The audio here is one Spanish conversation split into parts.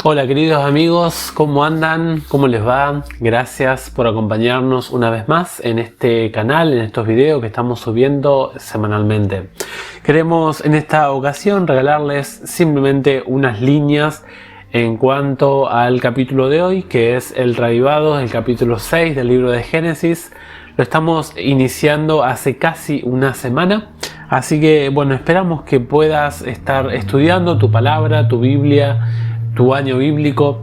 Hola queridos amigos, ¿cómo andan? ¿Cómo les va? Gracias por acompañarnos una vez más en este canal, en estos videos que estamos subiendo semanalmente. Queremos en esta ocasión regalarles simplemente unas líneas en cuanto al capítulo de hoy, que es el reavivado, el capítulo 6 del libro de Génesis. Lo estamos iniciando hace casi una semana, así que bueno, esperamos que puedas estar estudiando tu palabra, tu Biblia, tu año bíblico.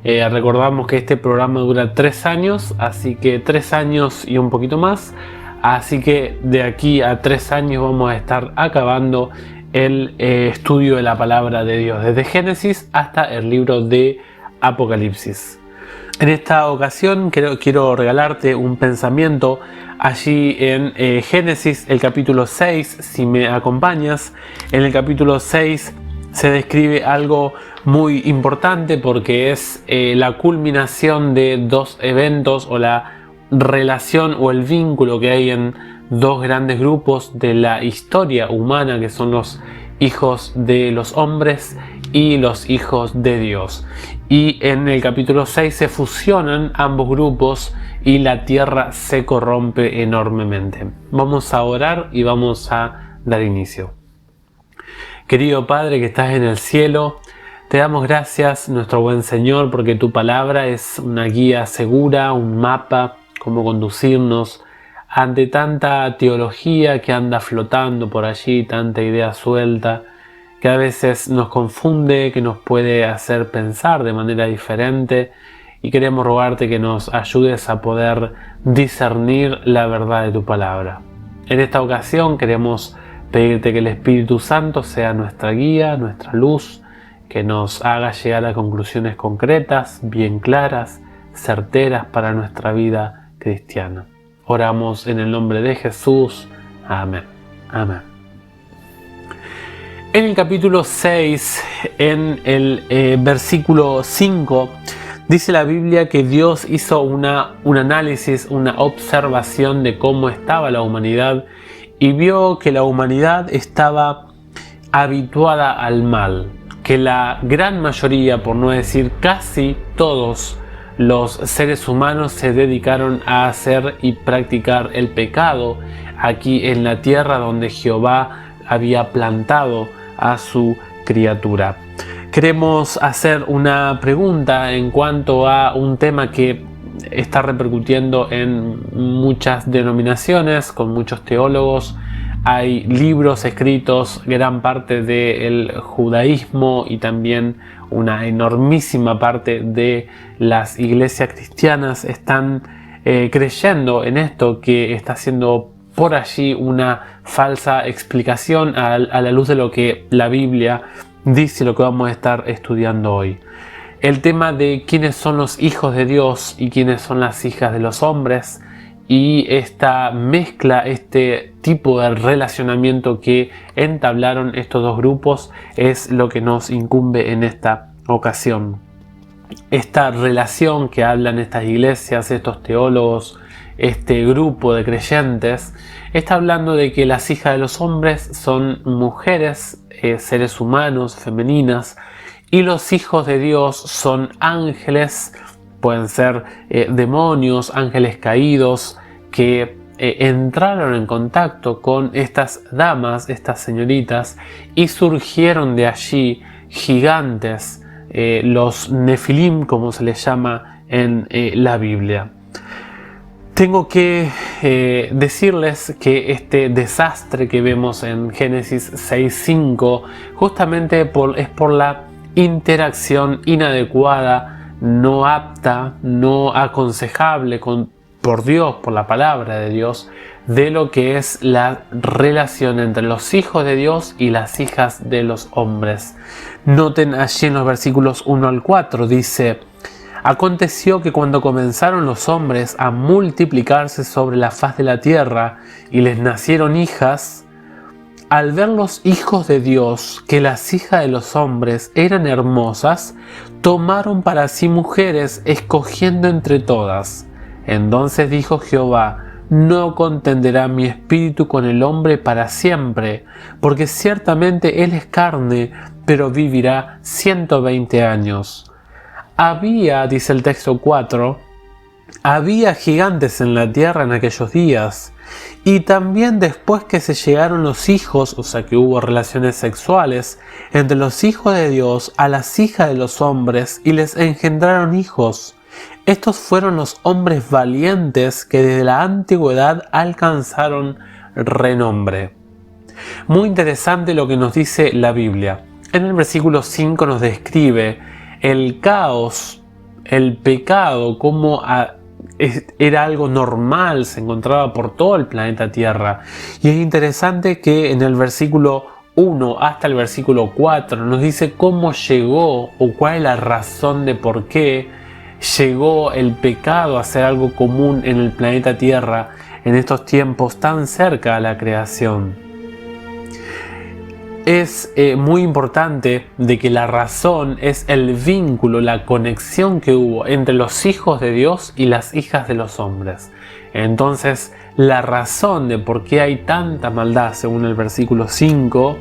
Recordamos que este programa dura 3 años, así que 3 años y un poquito más. Así que de aquí a 3 años vamos a estar acabando el estudio de la palabra de Dios, desde Génesis hasta el libro de Apocalipsis. En esta ocasión quiero regalarte un pensamiento allí en Génesis, el capítulo 6, si me acompañas. En el capítulo 6 se describe algo muy importante porque es la culminación de dos eventos, o la relación o el vínculo que hay en dos grandes grupos de la historia humana, que son los hijos de los hombres y los hijos de Dios. Y en el capítulo 6 se fusionan ambos grupos y la tierra se corrompe enormemente. Vamos a orar y vamos a dar inicio. Querido Padre que estás en el cielo, te damos gracias, nuestro buen Señor, porque tu palabra es una guía segura, un mapa, cómo conducirnos ante tanta teología que anda flotando por allí, tanta idea suelta, que a veces nos confunde, que nos puede hacer pensar de manera diferente, y queremos rogarte que nos ayudes a poder discernir la verdad de tu palabra. En esta ocasión queremos pedirte que el Espíritu Santo sea nuestra guía, nuestra luz, que nos haga llegar a conclusiones concretas, bien claras, certeras para nuestra vida cristiana. Oramos en el nombre de Jesús. Amén. Amén. En el capítulo 6, en el versículo 5, dice la Biblia que Dios hizo un análisis, una observación de cómo estaba la humanidad y vio que la humanidad estaba habituada al mal, que la gran mayoría, por no decir casi todos los seres humanos, se dedicaron a hacer y practicar el pecado aquí en la tierra donde Jehová había plantado a su criatura. Queremos hacer una pregunta en cuanto a un tema que está repercutiendo en muchas denominaciones, con muchos teólogos. Hay libros escritos, gran parte del judaísmo y también una enormísima parte de las iglesias cristianas están creyendo en esto, que está siendo por allí una falsa explicación a la luz de lo que la Biblia dice, lo que vamos a estar estudiando hoy. El tema de quiénes son los hijos de Dios y quiénes son las hijas de los hombres, y esta mezcla, este tipo de relacionamiento que entablaron estos dos grupos, es lo que nos incumbe en esta ocasión. Esta relación que hablan estas iglesias, estos teólogos, este grupo de creyentes, está hablando de que las hijas de los hombres son mujeres, seres humanos, femeninas, y los hijos de Dios son ángeles, pueden ser demonios, ángeles caídos, que entraron en contacto con estas damas, estas señoritas, y surgieron de allí gigantes, los nefilim, como se les llama en la Biblia. Tengo que decirles que este desastre que vemos en Génesis 6:5 justamente es por la interacción inadecuada, no apta, no aconsejable por Dios, por la palabra de Dios, de lo que es la relación entre los hijos de Dios y las hijas de los hombres. Noten allí en los versículos 1 al 4, dice: aconteció que cuando comenzaron los hombres a multiplicarse sobre la faz de la tierra y les nacieron hijas, al ver los hijos de Dios que las hijas de los hombres eran hermosas, tomaron para sí mujeres, escogiendo entre todas. Entonces dijo Jehová: no contenderá mi espíritu con el hombre para siempre, porque ciertamente él es carne, pero vivirá 120 años. había, dice el texto 4, había gigantes en la tierra en aquellos días, y también después que se llegaron los hijos, o sea que hubo relaciones sexuales entre los hijos de Dios a las hijas de los hombres, y les engendraron hijos. Estos fueron los hombres valientes que desde la antigüedad alcanzaron renombre. Muy interesante lo que nos dice la Biblia. En el versículo 5 nos describe el caos, el pecado, cómo era algo normal, se encontraba por todo el planeta Tierra. Y es interesante que en el versículo 1 hasta el versículo 4 nos dice cómo llegó o cuál es la razón de por qué llegó el pecado a ser algo común en el planeta Tierra en estos tiempos tan cerca a la creación. Es muy importante de que la razón es el vínculo, la conexión que hubo entre los hijos de Dios y las hijas de los hombres. Entonces, la razón de por qué hay tanta maldad, según el versículo 5,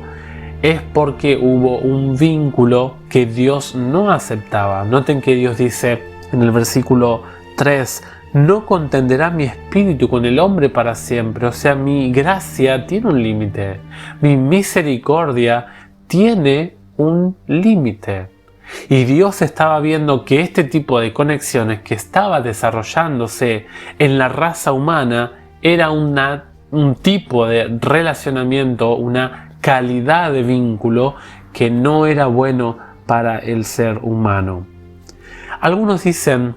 es porque hubo un vínculo que Dios no aceptaba. Noten que Dios dice en el versículo 3, no contenderá mi espíritu con el hombre para siempre. O sea, mi gracia tiene un límite. Mi misericordia tiene un límite. Y Dios estaba viendo que este tipo de conexiones que estaba desarrollándose en la raza humana era un tipo de relacionamiento, una calidad de vínculo que no era bueno para el ser humano. Algunos dicen,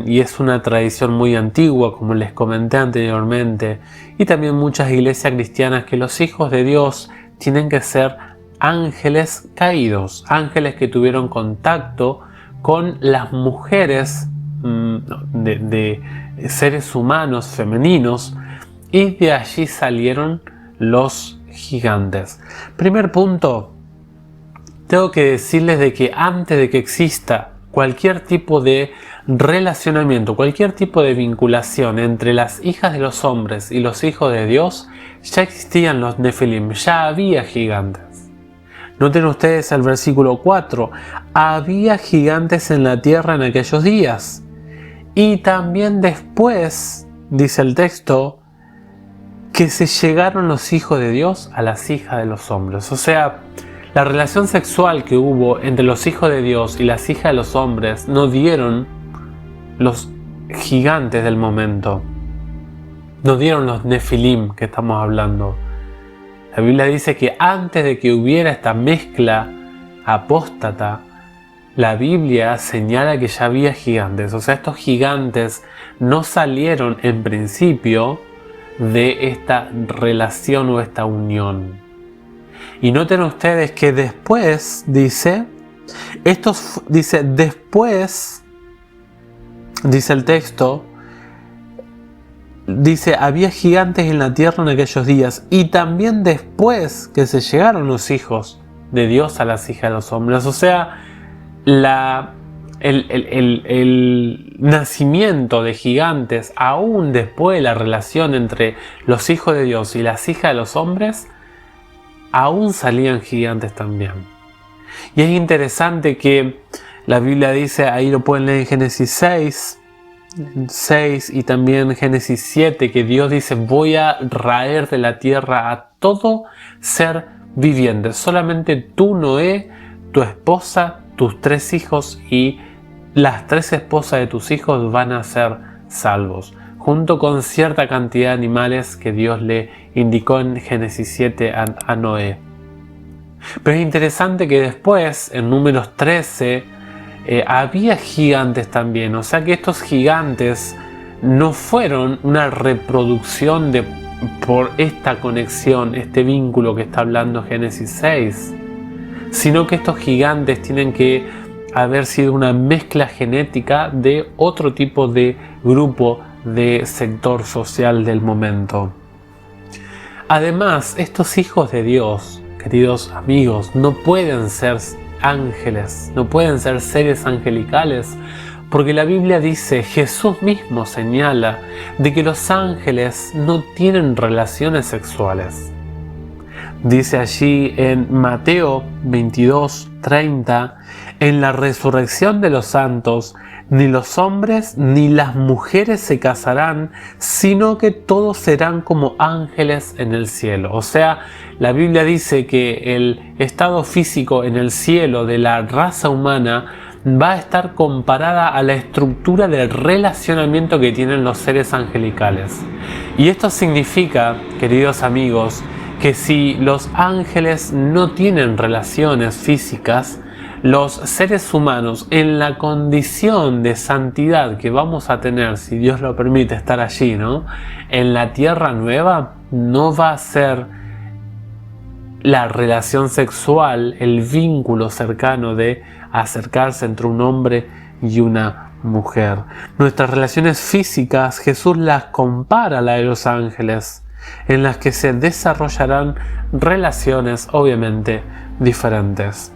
y es una tradición muy antigua, como les comenté anteriormente, y también muchas iglesias cristianas, que los hijos de Dios tienen que ser ángeles caídos, ángeles que tuvieron contacto con las mujeres de seres humanos femeninos, y de allí salieron los gigantes. Primer punto, tengo que decirles de que antes de que exista cualquier tipo de relacionamiento, cualquier tipo de vinculación entre las hijas de los hombres y los hijos de Dios, ya existían los Nefilim, ya había gigantes. Noten ustedes el versículo 4, había gigantes en la tierra en aquellos días. Y también después, dice el texto, que se llegaron los hijos de Dios a las hijas de los hombres. O sea, la relación sexual que hubo entre los hijos de Dios y las hijas de los hombres no dieron los gigantes del momento. No dieron los Nefilim que estamos hablando. La Biblia dice que antes de que hubiera esta mezcla apóstata, la Biblia señala que ya había gigantes. O sea, estos gigantes no salieron en principio de esta relación o esta unión. Y noten ustedes que después después, dice el texto, dice, había gigantes en la tierra en aquellos días, y también después que se llegaron los hijos de Dios a las hijas de los hombres. O sea, el nacimiento de gigantes, aún después de la relación entre los hijos de Dios y las hijas de los hombres, aún salían gigantes también. Y es interesante que la Biblia dice, ahí lo pueden leer en Génesis 6 y también en Génesis 7, que Dios dice, voy a raer de la tierra a todo ser viviente. Solamente tú, Noé, tu esposa, tus 3 hijos y las 3 esposas de tus hijos van a ser salvos, junto con cierta cantidad de animales que Dios le indicó en Génesis 7 a Noé. Pero es interesante que después, en Números 13, había gigantes también. O sea que estos gigantes no fueron una reproducción por esta conexión, este vínculo que está hablando Génesis 6, sino que estos gigantes tienen que haber sido una mezcla genética de otro tipo de grupo de sector social del momento. Además, estos hijos de Dios, queridos amigos, no pueden ser ángeles, no pueden ser seres angelicales, porque la Biblia dice, Jesús mismo señala de que los ángeles no tienen relaciones sexuales. Dice allí en Mateo 22:30, En la resurrección de los santos, ni los hombres ni las mujeres se casarán, sino que todos serán como ángeles en el cielo. O sea, la Biblia dice que el estado físico en el cielo de la raza humana va a estar comparada a la estructura del relacionamiento que tienen los seres angelicales. Y esto significa, queridos amigos, que si los ángeles no tienen relaciones físicas, los seres humanos, en la condición de santidad que vamos a tener, si Dios lo permite, estar allí, ¿no? En la tierra nueva no va a ser la relación sexual, el vínculo cercano de acercarse entre un hombre y una mujer. Nuestras relaciones físicas, Jesús las compara a las de los ángeles, en las que se desarrollarán relaciones obviamente diferentes.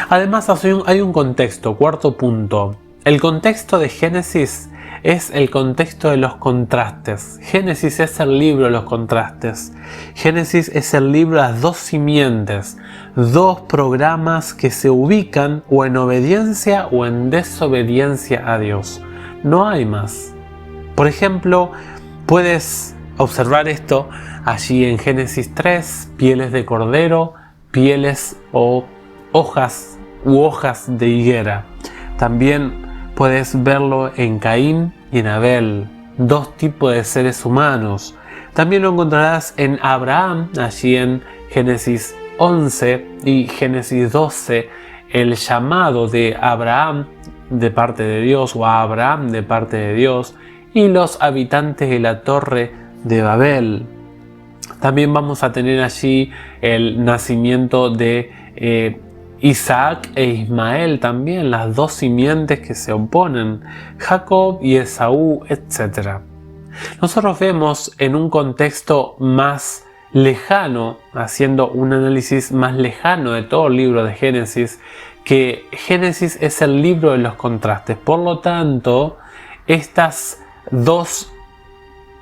Además hay un contexto, cuarto punto. El contexto de Génesis es el contexto de los contrastes. Génesis es el libro de los contrastes. Génesis es el libro de las dos simientes, dos programas que se ubican o en obediencia o en desobediencia a Dios. No hay más. Por ejemplo, puedes observar esto allí en Génesis 3, pieles de cordero, pieles o hojas u hojas de higuera. También puedes verlo en Caín y en Abel, dos tipos de seres humanos. También lo encontrarás en Abraham, allí en Génesis 11 y Génesis 12, el llamado de Abraham de parte de Dios o a Abraham de parte de Dios y los habitantes de la torre de Babel. También vamos a tener allí el nacimiento de Isaac e Ismael, también las dos simientes que se oponen, Jacob y Esaú, etc. Nosotros vemos en un contexto más lejano, haciendo un análisis más lejano de todo el libro de Génesis, que Génesis es el libro de los contrastes. Por lo tanto, estas dos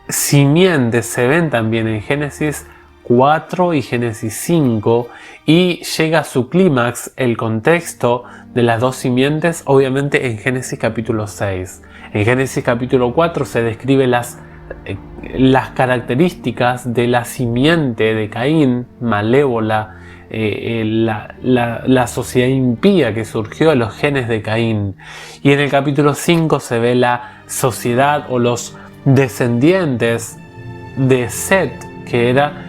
simientes se ven también en Génesis 4 y Génesis 5 y llega a su clímax el contexto de las dos simientes obviamente en Génesis capítulo 6. En Génesis capítulo 4 se describe las características de la simiente de Caín, malévola, la sociedad impía que surgió de los genes de Caín. Y en el capítulo 5 se ve la sociedad o los descendientes de Set, que era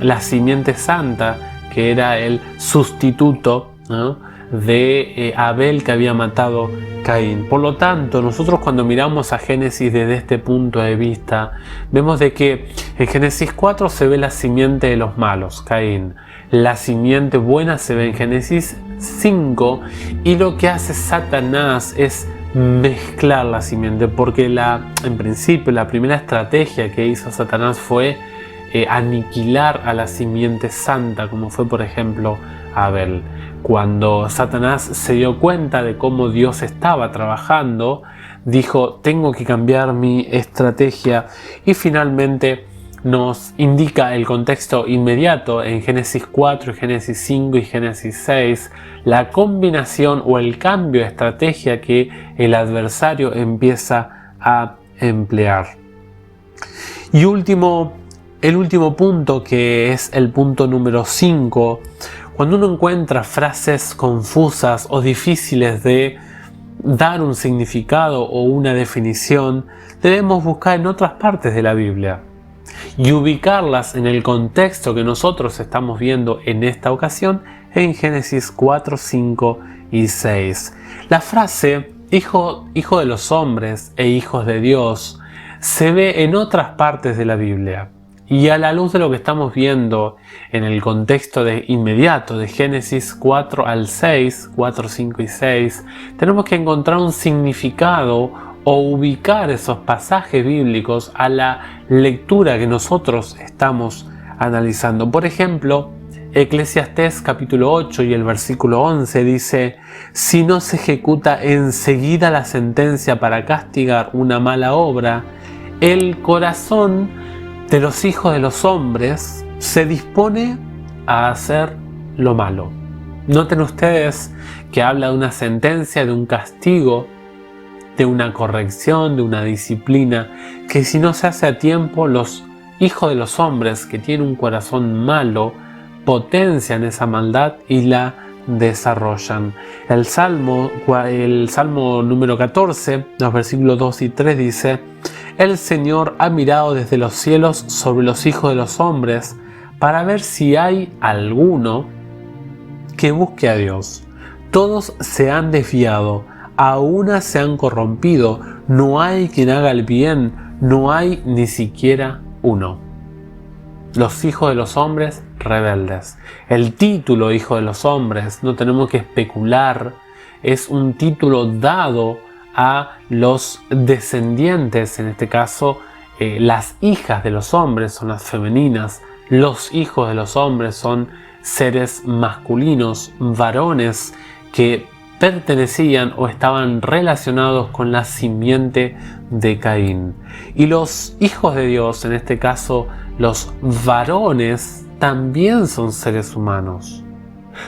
la simiente santa, que era el sustituto, ¿no?, de Abel que había matado Caín. Por lo tanto, nosotros cuando miramos a Génesis desde este punto de vista, vemos de que en Génesis 4 se ve la simiente de los malos, Caín. La simiente buena se ve en Génesis 5 y lo que hace Satanás es mezclar la simiente, porque en principio la primera estrategia que hizo Satanás fue aniquilar a la simiente santa, como fue por ejemplo Abel. Cuando Satanás se dio cuenta de cómo Dios estaba trabajando, dijo: tengo que cambiar mi estrategia, y finalmente nos indica el contexto inmediato en Génesis 4, Génesis 5 y Génesis 6, la combinación o el cambio de estrategia que el adversario empieza a emplear. Y el último punto, que es el punto número 5, cuando uno encuentra frases confusas o difíciles de dar un significado o una definición, debemos buscar en otras partes de la Biblia y ubicarlas en el contexto que nosotros estamos viendo en esta ocasión en Génesis 4, 5 y 6. La frase hijo de los hombres e hijos de Dios se ve en otras partes de la Biblia. Y a la luz de lo que estamos viendo en el contexto inmediato de Génesis 4 al 6, 4, 5 y 6, tenemos que encontrar un significado o ubicar esos pasajes bíblicos a la lectura que nosotros estamos analizando. Por ejemplo, Eclesiastés capítulo 8 y el versículo 11 dice: si no se ejecuta enseguida la sentencia para castigar una mala obra, el corazón de los hijos de los hombres se dispone a hacer lo malo. Noten ustedes que habla de una sentencia, de un castigo, de una corrección, de una disciplina, que si no se hace a tiempo, los hijos de los hombres que tienen un corazón malo potencian esa maldad y la desarrollan. El Salmo número 14, los versículos 2 y 3 dice: El Señor ha mirado desde los cielos sobre los hijos de los hombres para ver si hay alguno que busque a Dios. Todos se han desviado, a una se han corrompido, no hay quien haga el bien, no hay ni siquiera uno. Los hijos de los hombres rebeldes. El título hijo de los hombres, no tenemos que especular, es un título dado a los descendientes, en este caso las hijas de los hombres son las femeninas, los hijos de los hombres son seres masculinos, varones que pertenecían o estaban relacionados con la simiente de Caín. Y los hijos de Dios, en este caso los varones, también son seres humanos,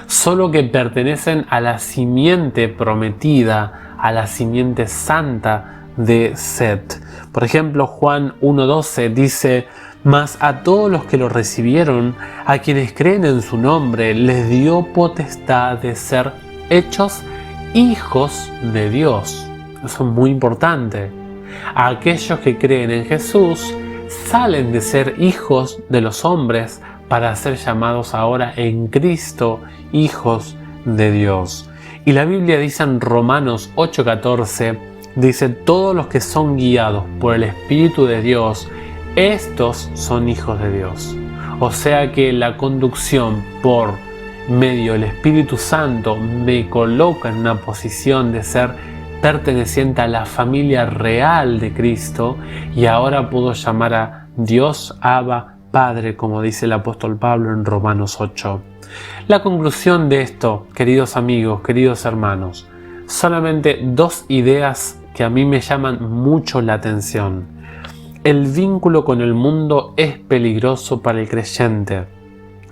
solo que pertenecen a la simiente prometida, a la simiente santa de Set. Por ejemplo, Juan 1:12 dice: Mas a todos los que lo recibieron, a quienes creen en su nombre, les dio potestad de ser hechos hijos de Dios. Eso es muy importante. A aquellos que creen en Jesús salen de ser hijos de los hombres para ser llamados ahora en Cristo hijos de Dios. Y la Biblia dice en Romanos 8:14, dice: todos los que son guiados por el Espíritu de Dios, estos son hijos de Dios. O sea que la conducción por medio del Espíritu Santo me coloca en una posición de ser perteneciente a la familia real de Cristo, y ahora puedo llamar a Dios Abba Padre, como dice el apóstol Pablo en Romanos 8. La conclusión de esto, queridos amigos, queridos hermanos, solamente dos ideas que a mí me llaman mucho la atención. El vínculo con el mundo es peligroso para el creyente.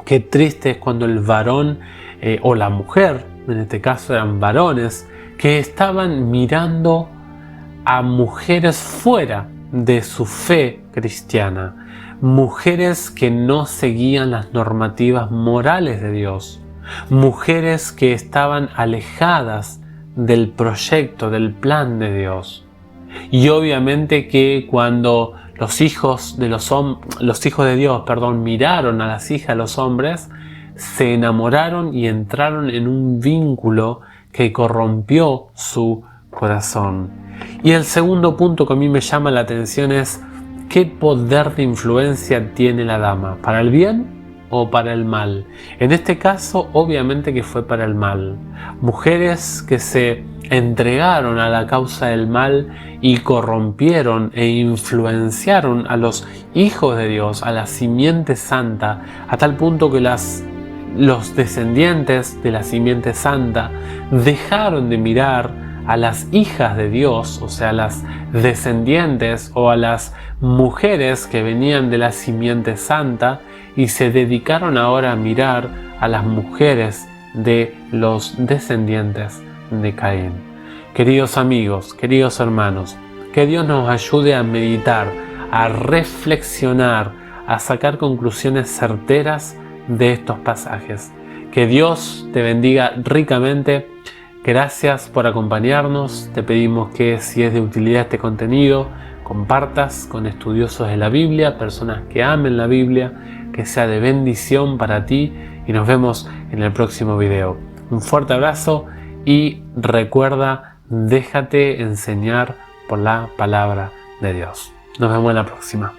Qué triste es cuando el varón o la mujer, en este caso eran varones, que estaban mirando a mujeres fuera de su fe cristiana, mujeres que no seguían las normativas morales de Dios, mujeres que estaban alejadas del proyecto, del plan de Dios. Y obviamente que cuando los hijos de Dios, miraron a las hijas de los hombres, se enamoraron y entraron en un vínculo que corrompió su corazón. Y el segundo punto que a mí me llama la atención es: ¿qué poder de influencia tiene la dama? ¿Para el bien o para el mal? En este caso, obviamente que fue para el mal. Mujeres que se entregaron a la causa del mal y corrompieron e influenciaron a los hijos de Dios, a la simiente santa, a tal punto que los descendientes de la simiente santa dejaron de mirar a las hijas de Dios, o sea, las descendientes o a las mujeres que venían de la simiente santa, y se dedicaron ahora a mirar a las mujeres de los descendientes de Caín. Queridos amigos, queridos hermanos, que Dios nos ayude a meditar, a reflexionar, a sacar conclusiones certeras de estos pasajes. Que Dios te bendiga ricamente. Gracias por acompañarnos. Te pedimos que, si es de utilidad este contenido, compartas con estudiosos de la Biblia, personas que amen la Biblia, que sea de bendición para ti, y nos vemos en el próximo video. Un fuerte abrazo y recuerda, déjate enseñar por la palabra de Dios. Nos vemos en la próxima.